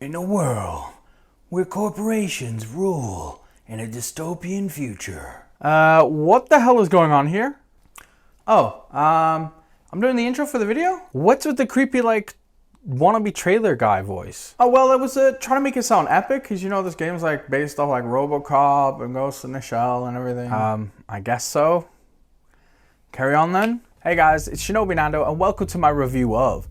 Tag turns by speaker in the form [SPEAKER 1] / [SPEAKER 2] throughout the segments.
[SPEAKER 1] In a world where corporations rule in a dystopian future.
[SPEAKER 2] What the hell is going on here? Oh, I'm doing the intro for the video? What's with the creepy, wannabe trailer guy voice? Oh, well, it was trying to make it sound epic, because you know this game's based off RoboCop and Ghost in the Shell and everything. I guess so. Carry on then. Hey guys, it's Shinobi Nando, and welcome to my review of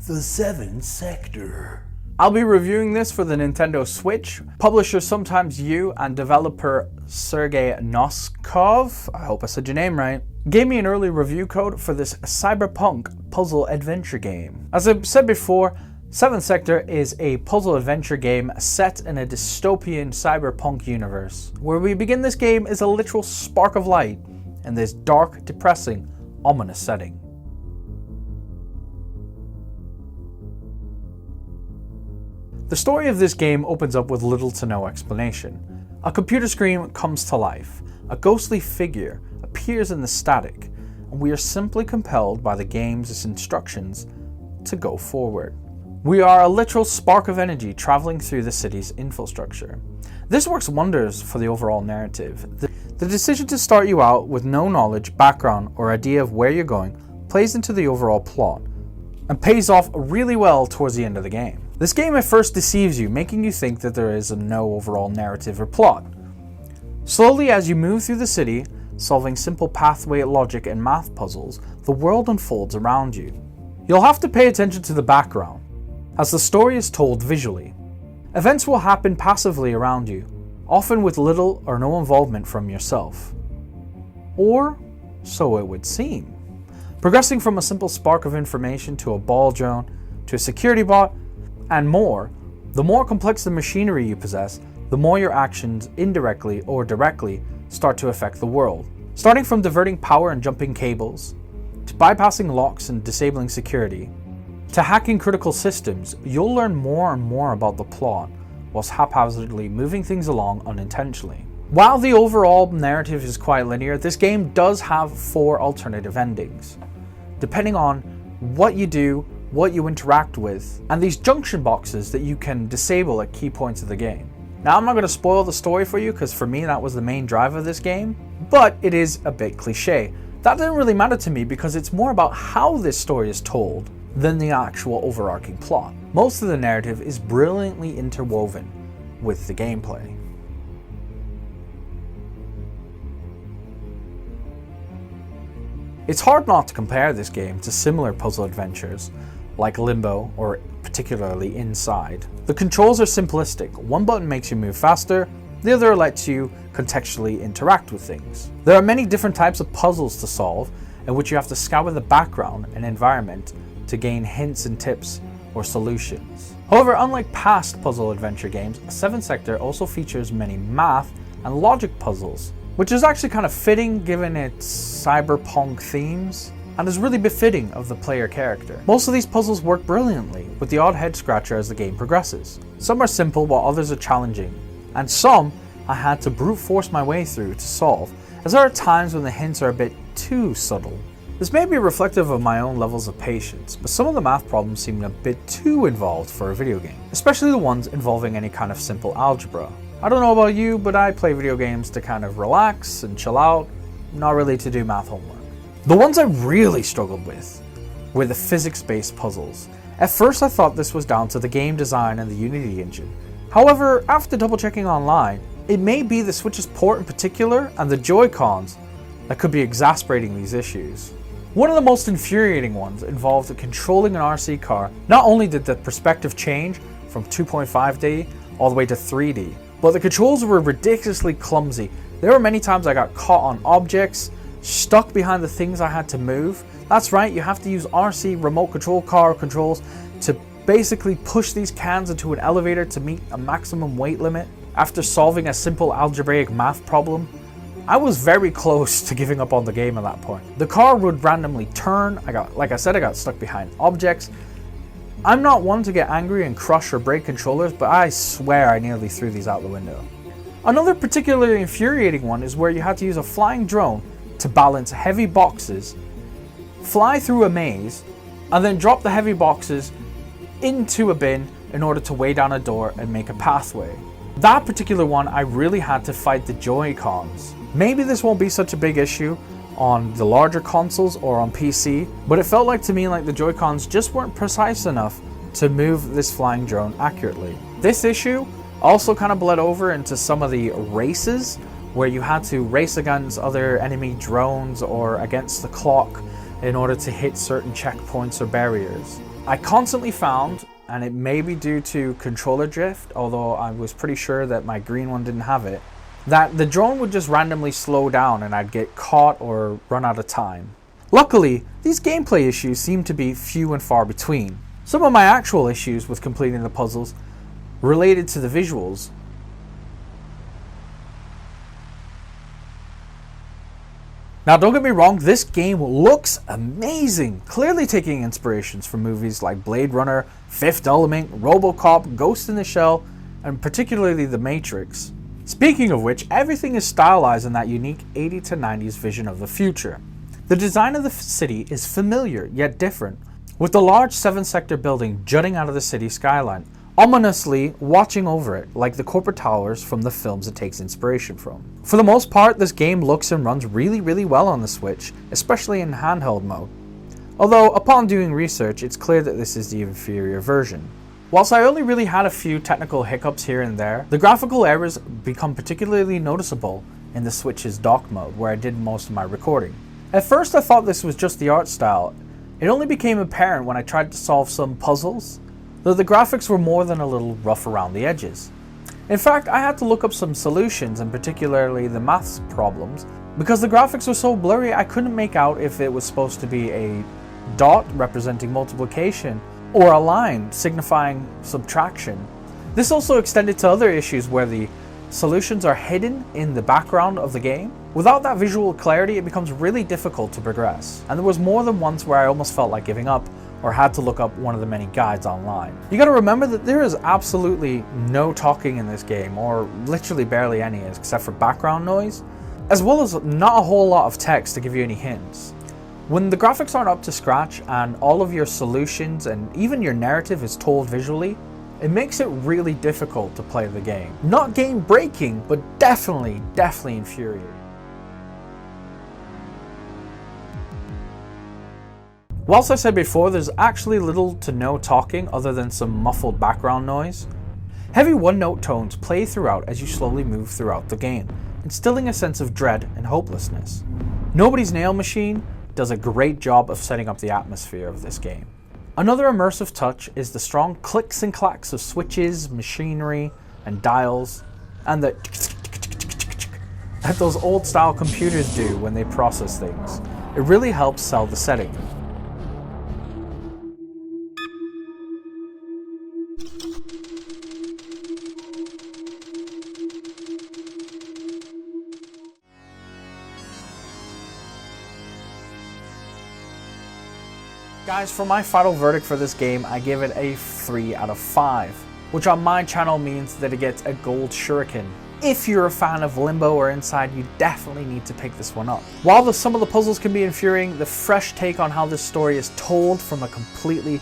[SPEAKER 1] The Seventh Sector.
[SPEAKER 2] I'll be reviewing this for the Nintendo Switch. Publisher Sometimes You and developer Sergey Noskov, I hope I said your name right, gave me an early review code for this Cyberpunk puzzle adventure game. As I've said before, Seventh Sector is a puzzle adventure game set in a dystopian cyberpunk universe. Where we begin this game is a literal spark of light in this dark, depressing, ominous setting. The story of this game opens up with little to no explanation. A computer screen comes to life, a ghostly figure appears in the static, and we are simply compelled by the game's instructions to go forward. We are a literal spark of energy traveling through the city's infrastructure. This works wonders for the overall narrative. The decision to start you out with no knowledge, background, or idea of where you're going plays into the overall plot, and pays off really well towards the end of the game. This game at first deceives you, making you think that there is no overall narrative or plot. Slowly as you move through the city, solving simple pathway logic and math puzzles, the world unfolds around you. You'll have to pay attention to the background, as the story is told visually. Events will happen passively around you, often with little or no involvement from yourself. Or so it would seem. Progressing from a simple spark of information to a ball drone, to a security bot, and more, the more complex the machinery you possess, the more your actions indirectly or directly start to affect the world. Starting from diverting power and jumping cables, to bypassing locks and disabling security, to hacking critical systems, you'll learn more and more about the plot, whilst haphazardly moving things along unintentionally. While the overall narrative is quite linear, this game does have 4 alternative endings, depending on what you do, what you interact with, and these junction boxes that you can disable at key points of the game. Now, I'm not going to spoil the story for you, because for me that was the main drive of this game, but it is a bit cliche. That didn't really matter to me because it's more about how this story is told than the actual overarching plot. Most of the narrative is brilliantly interwoven with the gameplay. It's hard not to compare this game to similar puzzle adventures like Limbo or particularly Inside. The controls are simplistic. One button makes you move faster, the other lets you contextually interact with things. There are many different types of puzzles to solve in which you have to scour the background and environment to gain hints and tips or solutions. However, unlike past puzzle adventure games, Seventh Sector also features many math and logic puzzles, which is actually kind of fitting given its cyberpunk themes, and is really befitting of the player character. Most of these puzzles work brilliantly, with the odd head scratcher as the game progresses. Some are simple while others are challenging, and some I had to brute force my way through to solve, as there are times when the hints are a bit too subtle. This may be reflective of my own levels of patience, but some of the math problems seem a bit too involved for a video game, especially the ones involving any kind of simple algebra. I don't know about you, but I play video games to kind of relax and chill out, not really to do math homework. The ones I really struggled with were the physics-based puzzles. At first I thought this was down to the game design and the Unity engine. However, after double checking online, it may be the Switch's port in particular and the Joy-Cons that could be exacerbating these issues. One of the most infuriating ones involved controlling an RC car. Not only did the perspective change from 2.5D all the way to 3D, but the controls were ridiculously clumsy. There were many times I got caught on objects, stuck behind the things I had to move. That's right, you have to use RC remote control car controls to basically push these cans into an elevator to meet a maximum weight limit. After solving a simple algebraic math problem, I was very close to giving up on the game at that point. The car would randomly turn. I got stuck behind objects. I'm not one to get angry and crush or break controllers, but I swear I nearly threw these out the window. Another particularly infuriating one is where you had to use a flying drone to balance heavy boxes, fly through a maze, and then drop the heavy boxes into a bin in order to weigh down a door and make a pathway. That particular one, I really had to fight the Joy-Cons. Maybe this won't be such a big issue on the larger consoles or on PC, but it felt like to me like the Joy-Cons just weren't precise enough to move this flying drone accurately. This issue also kind of bled over into some of the races, where you had to race against other enemy drones or against the clock in order to hit certain checkpoints or barriers. I constantly found, and it may be due to controller drift, although I was pretty sure that my green one didn't have it, that the drone would just randomly slow down and I'd get caught or run out of time. Luckily, these gameplay issues seem to be few and far between. Some of my actual issues with completing the puzzles related to the visuals. Now don't get me wrong, this game looks amazing, clearly taking inspirations from movies like Blade Runner, Fifth Element, RoboCop, Ghost in the Shell, and particularly The Matrix. Speaking of which, everything is stylized in that unique 80s to 90s vision of the future. The design of the city is familiar yet different, with the large 7-sector building jutting out of the city skyline, ominously watching over it like the corporate towers from the films it takes inspiration from. For the most part, this game looks and runs really well on the Switch, especially in handheld mode. Although, upon doing research, it's clear that this is the inferior version. Whilst I only really had a few technical hiccups here and there, the graphical errors become particularly noticeable in the Switch's dock mode, where I did most of my recording. At first I thought this was just the art style. It only became apparent when I tried to solve some puzzles, though the graphics were more than a little rough around the edges. In fact, I had to look up some solutions, and particularly the maths problems, because the graphics were so blurry I couldn't make out if it was supposed to be a dot representing multiplication or a line signifying subtraction. This also extended to other issues where the solutions are hidden in the background of the game. Without that visual clarity, it becomes really difficult to progress, and there was more than once where I almost felt like giving up or had to look up one of the many guides online. You gotta remember that there is absolutely no talking in this game, or literally barely any except for background noise, as well as not a whole lot of text to give you any hints. When the graphics aren't up to scratch and all of your solutions and even your narrative is told visually, it makes it really difficult to play the game. Not game breaking, but definitely infuriating. Whilst I said before there's actually little to no talking other than some muffled background noise, heavy one-note tones play throughout as you slowly move throughout the game, instilling a sense of dread and hopelessness. Nobody's Nail Machine does a great job of setting up the atmosphere of this game. Another immersive touch is the strong clicks and clacks of switches, machinery, and dials, and the that those old-style computers do when they process things. It really helps sell the setting. Guys, for my final verdict for this game, I give it a 3 out of 5, which on my channel means that it gets a gold shuriken. If you're a fan of Limbo or Inside, you definitely need to pick this one up. While some of the puzzles can be infuriating, the fresh take on how this story is told from a completely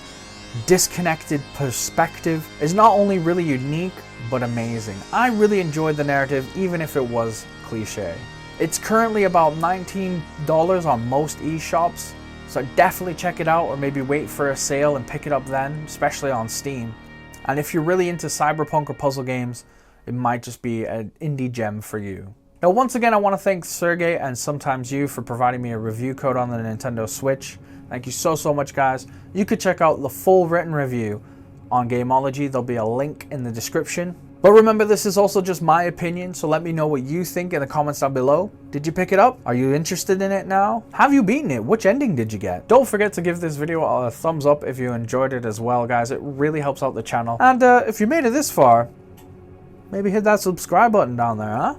[SPEAKER 2] disconnected perspective is not only really unique, but amazing. I really enjoyed the narrative, even if it was cliche. It's currently about $19 on most eShops, so definitely check it out, or maybe wait for a sale and pick it up then, especially on Steam. And if you're really into Cyberpunk or puzzle games, it might just be an indie gem for you. Now once again, I want to thank Sergey and sometimes you for providing me a review code on the Nintendo Switch. Thank you so much, guys. You could check out the full written review on Gameology. There'll be a link in the description. But remember, this is also just my opinion, so let me know what you think in the comments down below. Did you pick it up? Are you interested in it now? Have you beaten it? Which ending did you get? Don't forget to give this video a thumbs up if you enjoyed it as well, guys. It really helps out the channel. And if you made it this far, maybe hit that subscribe button down there, huh?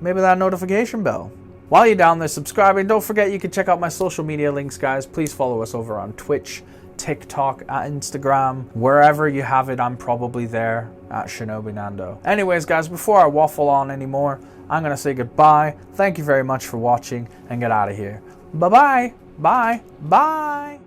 [SPEAKER 2] Maybe that notification bell. While you're down there subscribing, don't forget you can check out my social media links, guys. Please follow us over on Twitch, TikTok, Instagram, wherever you have it, I'm probably there at Shinobi Nando. Anyways, guys, before I waffle on anymore, I'm gonna say goodbye. Thank you very much for watching and get out of here. Bye-bye. Bye. Bye.